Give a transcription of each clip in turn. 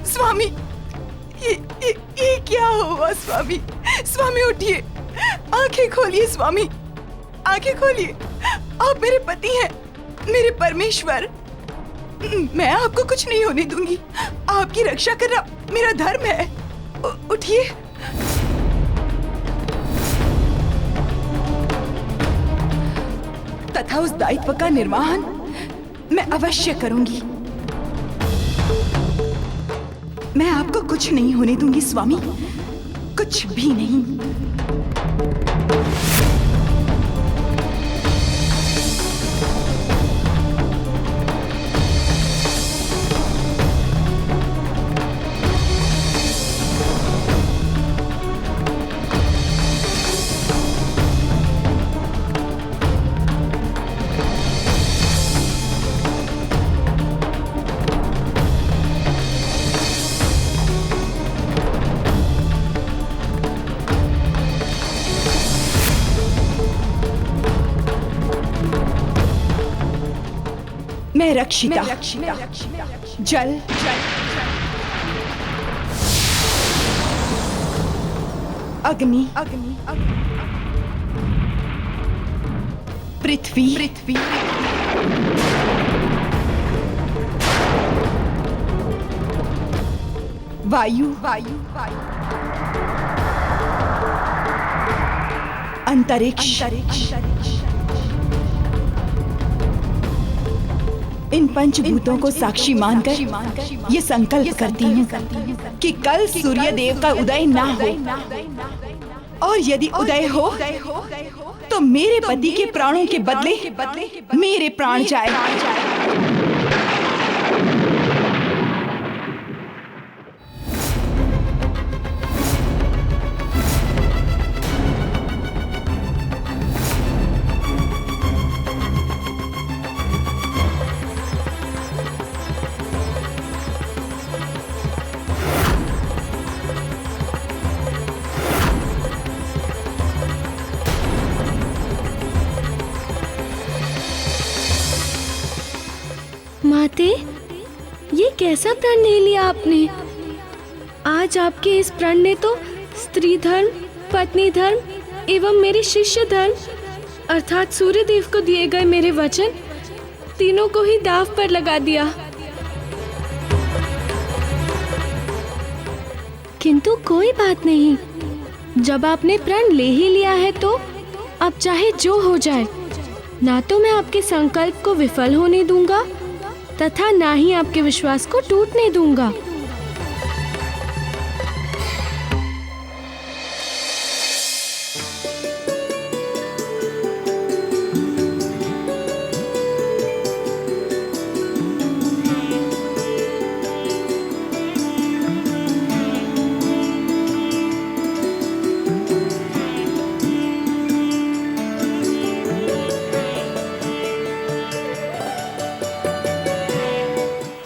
स्वामी, ये क्या हुआ स्वामी? स्वामी उठिए, आंखें खोलिए स्वामी, आंखें खोलिए। आप मेरे पति हैं, मेरे परमेश्वर। मैं आपको कुछ नहीं होने दूंगी। आपकी रक्षा करना मेरा धर्म है। उठिए। तथा उस दायित्व का निर्वहन मैं अवश्य करूंगी। मैं आपको कुछ नहीं होने दूंगी स्वामी, कुछ भी नहीं। मैं रक्षिता, जल, अग्नि, पृथ्वी, वायु, अंतरिक्ष, इन पंचभूतों को साक्षी मानकर ये संकल्प करती हूँ कि कल सूर्य देव का उदय ना हो, और यदि उदय हो तो मेरे पति के प्राणों के बदले मेरे प्राण जाए। माते, ये कैसा प्रण ले लिया आपने? आज आपके इस प्रण ने तो स्त्री धर्म, पत्नी धर्म एवं मेरे शिष्य धर्म अर्थात सूर्य देव को दिए गए मेरे वचन तीनों को ही दांव पर लगा दिया। किंतु कोई बात नहीं, जब आपने प्रण ले ही लिया है तो अब चाहे जो हो जाए, ना तो मैं आपके संकल्प को विफल होने दूंगा तथा ना ही आपके विश्वास को टूटने दूंगा।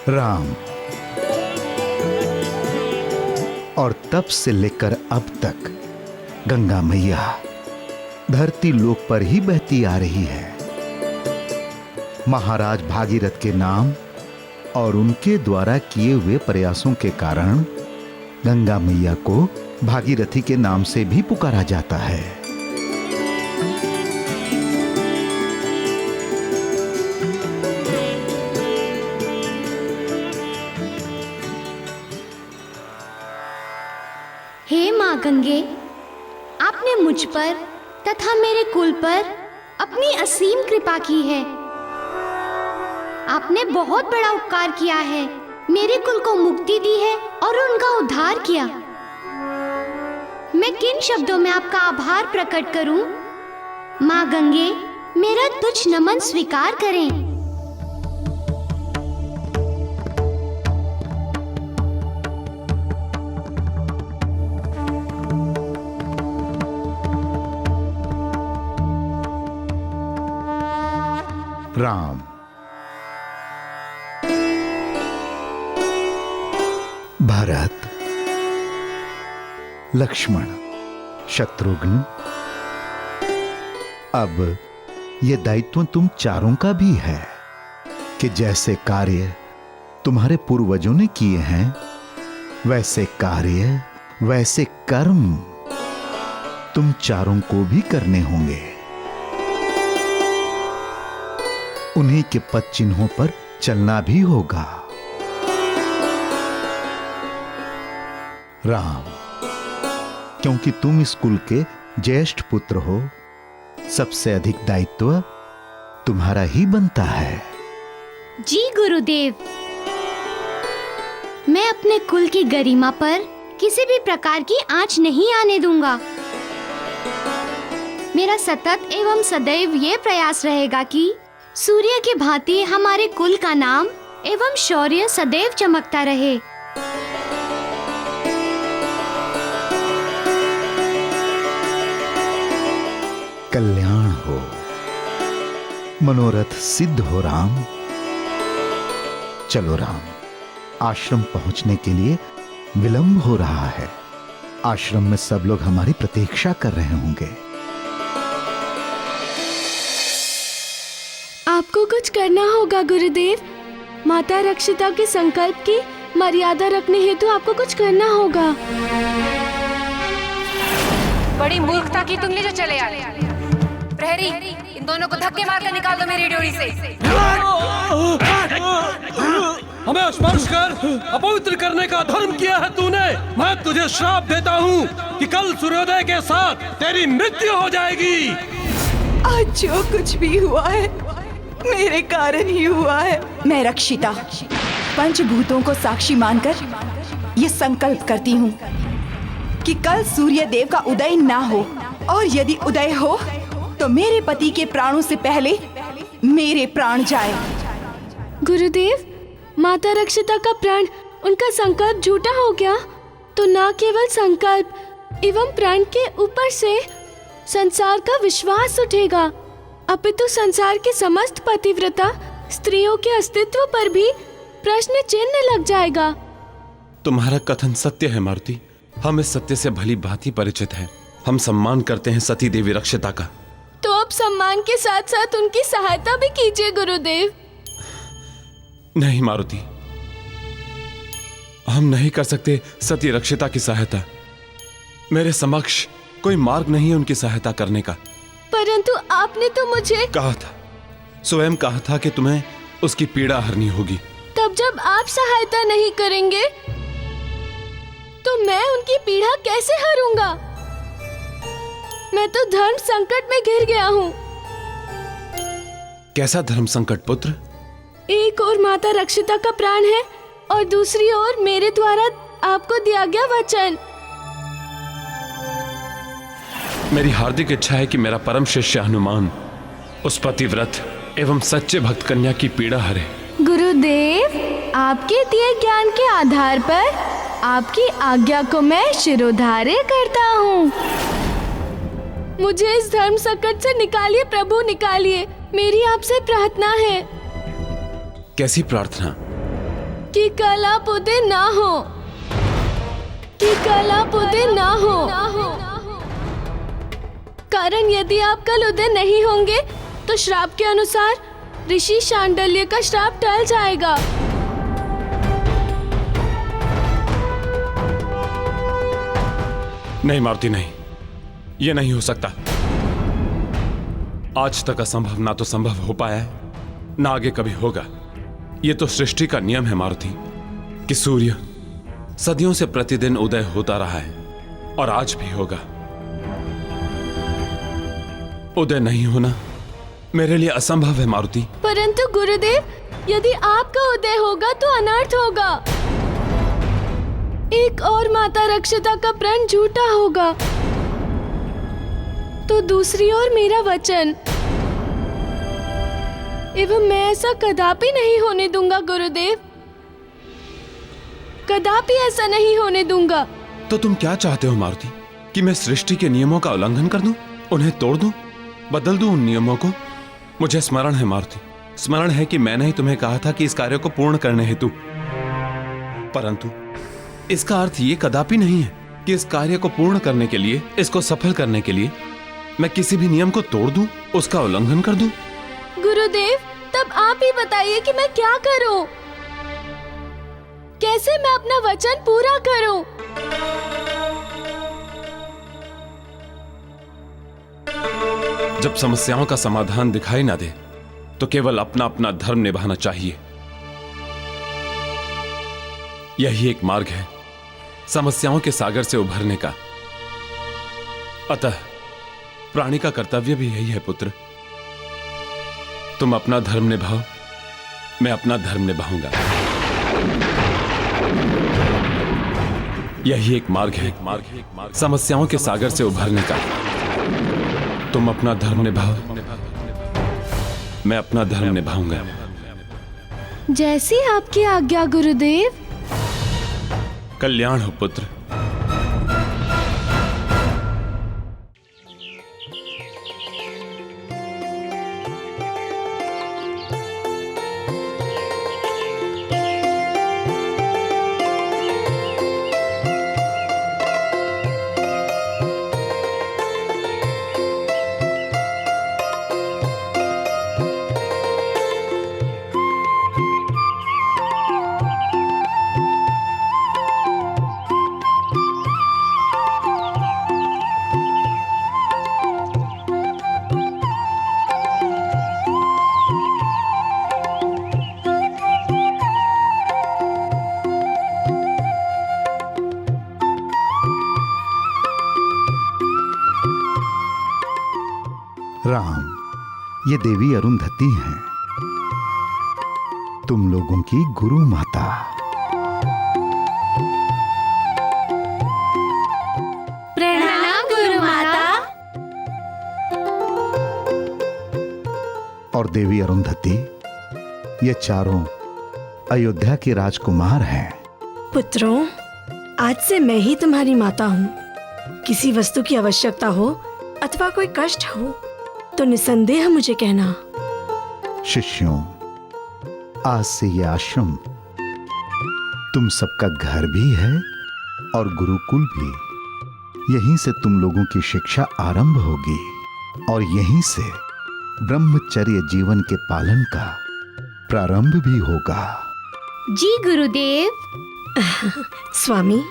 राम, और तब से लेकर अब तक गंगा मैया धरती लोक पर ही बहती आ रही है। महाराज भागीरथ के नाम और उनके द्वारा किए हुए प्रयासों के कारण गंगा मैया को भागीरथी के नाम से भी पुकारा जाता है। हे माँ गंगे, आपने मुझ पर तथा मेरे कुल पर अपनी असीम कृपा की है। आपने बहुत बड़ा उपकार किया है, मेरे कुल को मुक्ति दी है और उनका उद्धार किया। मैं किन शब्दों में आपका आभार प्रकट करूं? माँ गंगे, मेरा तुच्छ नमन स्वीकार करें। राम, भरत, लक्ष्मण, शत्रुघ्न, अब ये दायित्व तुम चारों का भी है। कि जैसे कार्य तुम्हारे पूर्वजों ने किए हैं, वैसे कार्य, वैसे कर्म तुम चारों को भी करने होंगे। उन्हीं के पद चिन्हों पर चलना भी होगा। राम, क्योंकि तुम इस कुल के ज्येष्ठ पुत्र हो, सबसे अधिक दायित्व तुम्हारा ही बनता है। जी गुरुदेव, मैं अपने कुल की गरिमा पर किसी भी प्रकार की आंच नहीं आने दूंगा। मेरा सतत एवं सदैव ये प्रयास रहेगा कि सूर्य की भांति हमारे कुल का नाम एवं शौर्य सदैव चमकता रहे। कल्याण हो, मनोरथ सिद्ध हो। राम, चलो राम, आश्रम पहुंचने के लिए विलंब हो रहा है। आश्रम में सब लोग हमारी प्रतीक्षा कर रहे होंगे। आपको कुछ करना होगा गुरुदेव। माता रक्षिता के संकल्प की मर्यादा रखने हेतु आपको कुछ करना होगा। बड़ी मूर्खता की तुमने जो चले आए। प्रहरी, इन दोनों को धक्के मारकर निकाल दो मेरी ड्योढ़ी से। हमें स्पर्श कर अपवित्र करने का धर्म किया है तूने। मैं तुझे श्राप देता हूँ कि कल सूर्योदय के साथ तेरी मृत्यु हो जाएगी। आज जो कुछ भी हुआ है मेरे कारण ही हुआ है। मैं रक्षिता पंचभूतों को साक्षी मानकर ये संकल्प करती हूँ कि कल सूर्य देव का उदय ना हो, और यदि उदय हो तो मेरे पति के प्राणों से पहले मेरे प्राण जाए। गुरुदेव, माता रक्षिता का प्राण, उनका संकल्प झूठा हो गया तो न केवल संकल्प एवं प्राण के ऊपर से संसार का विश्वास उठेगा, अपितु संसार के समस्त पतिव्रता स्त्रियों के अस्तित्व पर भी प्रश्न चिन्ह लग जाएगा। तुम्हारा कथन सत्य है मारुति। हम इस सत्य से भली भांति परिचित हैं। हम सम्मान करते हैं सती देवी रक्षिता का। तो अब सम्मान के साथ साथ उनकी सहायता भी कीजिए गुरुदेव। नहीं मारुति, हम नहीं कर सकते सती रक्षिता की सहायता। मेरे समक्ष कोई मार्ग नहीं है उनकी सहायता करने का। परंतु आपने तो मुझे कहा था, स्वयं कहा था कि तुम्हें उसकी पीड़ा हरनी होगी। तब जब आप सहायता नहीं करेंगे तो मैं उनकी पीड़ा कैसे हरूंगा? मैं तो धर्म संकट में घिर गया हूँ। कैसा धर्म संकट पुत्र? एक ओर माता रक्षिता का प्राण है और दूसरी ओर मेरे द्वारा आपको दिया गया वचन। मेरी हार्दिक इच्छा है कि मेरा परम शिष्य हनुमान उस पतिव्रत एवं सच्चे भक्त कन्या की पीड़ा हरे। गुरुदेव, आपके दिए ज्ञान के आधार पर आपकी आज्ञा को मैं शिरोधार्य करता हूँ। मुझे इस धर्म संकट से निकालिए प्रभु, निकालिए। मेरी आपसे प्रार्थना है। कैसी प्रार्थना? कि कल आप उदय ना हो, कि कल आप उदय ना हो। कारण यदि आप कल उदय नहीं होंगे तो श्राप के अनुसार ऋषि शांडल्य का श्राप टल जाएगा। नहीं मारुति, नहीं, ये नहीं हो सकता। आज तक असंभव ना तो संभव हो पाया है, ना आगे कभी होगा। ये तो सृष्टि का नियम है मारुति कि सूर्य सदियों से प्रतिदिन उदय होता रहा है और आज भी होगा। उदय नहीं होना मेरे लिए असंभव है मारुति। परंतु गुरुदेव, यदि आपका उदय होगा तो अनर्थ होगा। एक और माता रक्षिता का प्रण झूठा होगा तो दूसरी ओर मेरा वचन। एवं मैं ऐसा कदापि नहीं होने दूंगा गुरुदेव, कदापि ऐसा नहीं होने दूंगा। तो तुम क्या चाहते हो मारुति? कि मैं सृष्टि के नियमों का उल्लंघन कर दूं, उन्हें तोड़ दूं, बदल दूं उन नियमों को? मुझे स्मरण है मारुति, स्मरण है कि मैंने ही तुम्हें कहा था कि इस कार्य को पूर्ण करने हेतु, परंतु इसका अर्थ ये कदापि नहीं है कि इस कार्य को पूर्ण करने के लिए, इसको सफल करने के लिए मैं किसी भी नियम को तोड़ दूं, उसका उल्लंघन कर दूं। गुरुदेव, तब आप ही बताइए कि मैं क्या करूं? कैसे मैं अपना वचन पूरा करूं? जब समस्याओं का समाधान दिखाई ना दे तो केवल अपना अपना धर्म निभाना चाहिए। यही एक मार्ग है समस्याओं के सागर से उभरने का। अतः प्राणी का कर्तव्य भी यही है पुत्र। तुम अपना धर्म निभाओ, मैं अपना धर्म निभाऊंगा। यही एक मार्ग है समस्याओं के सागर से उभरने का। तुम अपना धर्म निभाओ, मैं अपना धर्म निभाऊंगा। जैसी आपकी आज्ञा गुरुदेव। कल्याण हो पुत्र। राम, ये देवी अरुंधति हैं, तुम लोगों की गुरु माता। प्रणाम गुरु माता। और देवी अरुंधति, ये चारों अयोध्या के राजकुमार हैं। पुत्रों, आज से मैं ही तुम्हारी माता हूँ। किसी वस्तु की आवश्यकता हो अथवा कोई कष्ट हो तो निसंदेह मुझे कहना। शिष्यों, आज से ये आश्रम तुम सबका घर भी है और गुरुकुल भी। यहीं से तुम लोगों की शिक्षा आरंभ होगी और यहीं से ब्रह्मचर्य जीवन के पालन का प्रारंभ भी होगा। जी गुरुदेव। स्वामी,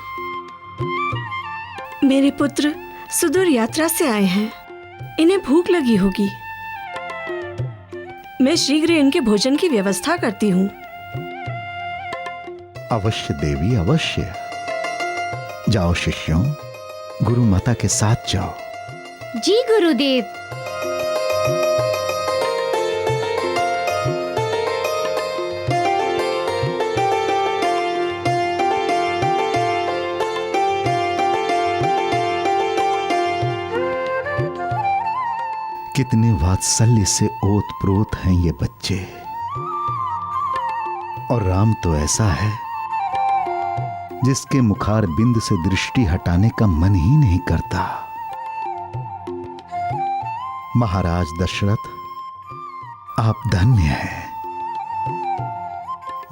मेरे पुत्र सुदूर यात्रा से आए हैं, इन्हें भूख लगी होगी। मैं शीघ्र इनके भोजन की व्यवस्था करती हूँ। अवश्य देवी, अवश्य। जाओ शिष्यों, गुरु माता के साथ जाओ। जी गुरुदेव। कितने वात्सल्य से ओत-प्रोत हैं ये बच्चे। और राम तो ऐसा है जिसके मुखार बिंद से दृष्टि हटाने का मन ही नहीं करता। महाराज दशरथ, आप धन्य हैं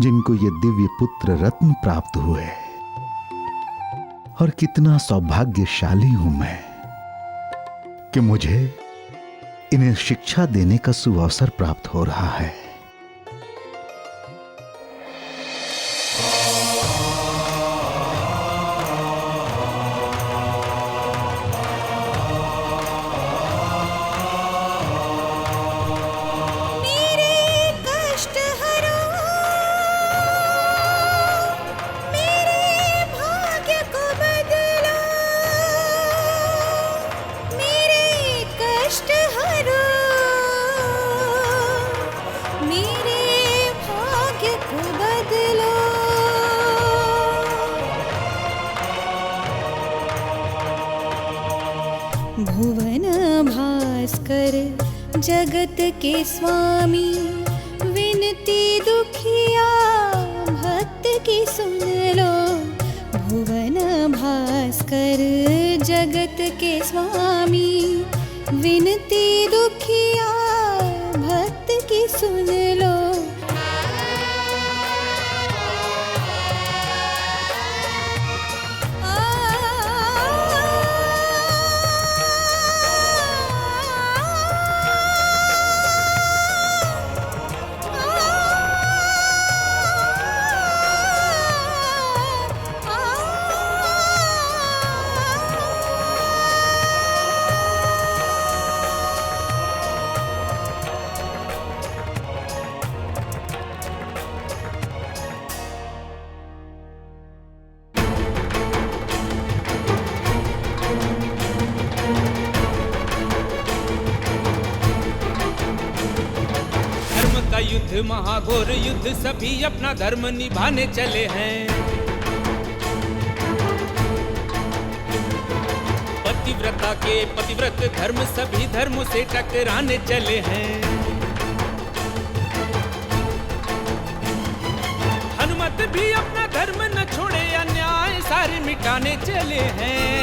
जिनको ये दिव्य पुत्र रत्न प्राप्त हुए। और कितना सौभाग्यशाली हूं मैं कि मुझे इन्हें शिक्षा देने का सुअवसर प्राप्त हो रहा है। भुवन भास्कर जगत के स्वामी, विनती दुखिया भक्त की सुन लो। भुवन भास्कर जगत के स्वामी, विनती दुखिया भक्त की सुन लो। महाघोर युद्ध सभी अपना धर्म निभाने चले हैं। पतिव्रता के पतिव्रत धर्म सभी धर्मों से टकराने चले हैं। हनुमत भी अपना धर्म न छोड़े, अन्याय सारे मिटाने चले हैं।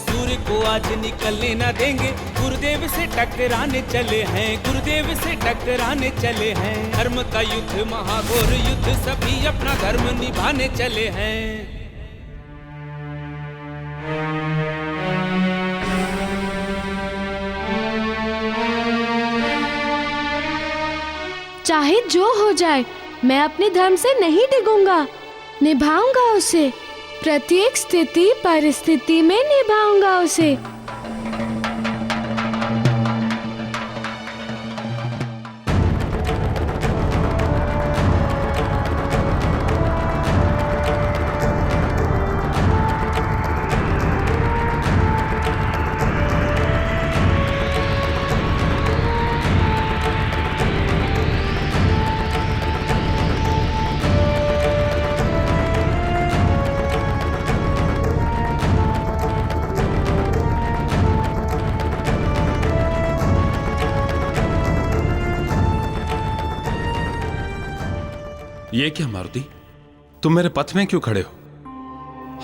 सूर्य को आज निकलने न देंगे, गुरुदेव से टकराने चले हैं। गुरुदेव से टकराने चले हैं। धर्म का युद्ध महाघोर युद्ध सभी अपना धर्म निभाने चले हैं। चाहे जो हो जाए, मैं अपने धर्म से नहीं डिगूंगा, निभाऊंगा उसे। प्रत्येक स्थिति परिस्थिति में निभाऊंगा उसे। ये क्या मारुति, तुम मेरे पथ में क्यों खड़े हो?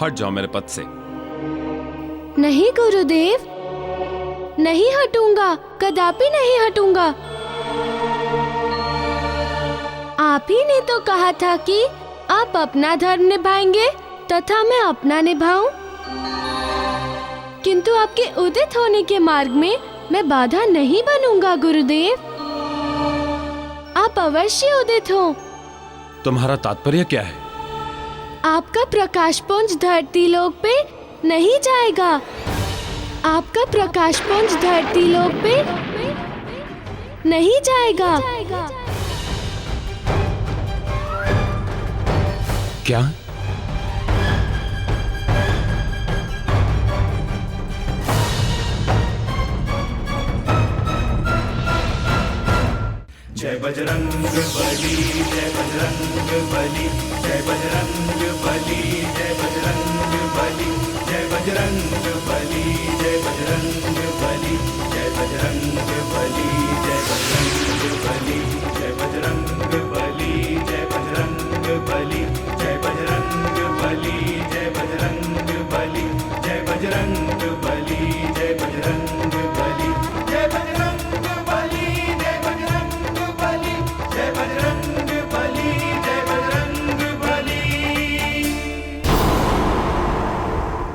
हट जाओ मेरे पथ से। नहीं गुरुदेव, नहीं हटूंगा, कदापि नहीं हटूंगा। आप ही ने तो कहा था कि आप अपना धर्म निभाएंगे तथा मैं अपना निभाऊं। किंतु आपके उदित होने के मार्ग में मैं बाधा नहीं बनूंगा गुरुदेव। आप अवश्य उदित हो। तुम्हारा तात्पर्य क्या है? आपका प्रकाशपुंज धरती लोक पे नहीं जाएगा। आपका प्रकाशपुंज धरती लोक पे नहीं जाएगा। क्या? जय बजरंग बली, जय बजरंग बली, जय बजरंग बली, जय बजरंग बली, जय बजरंग बली।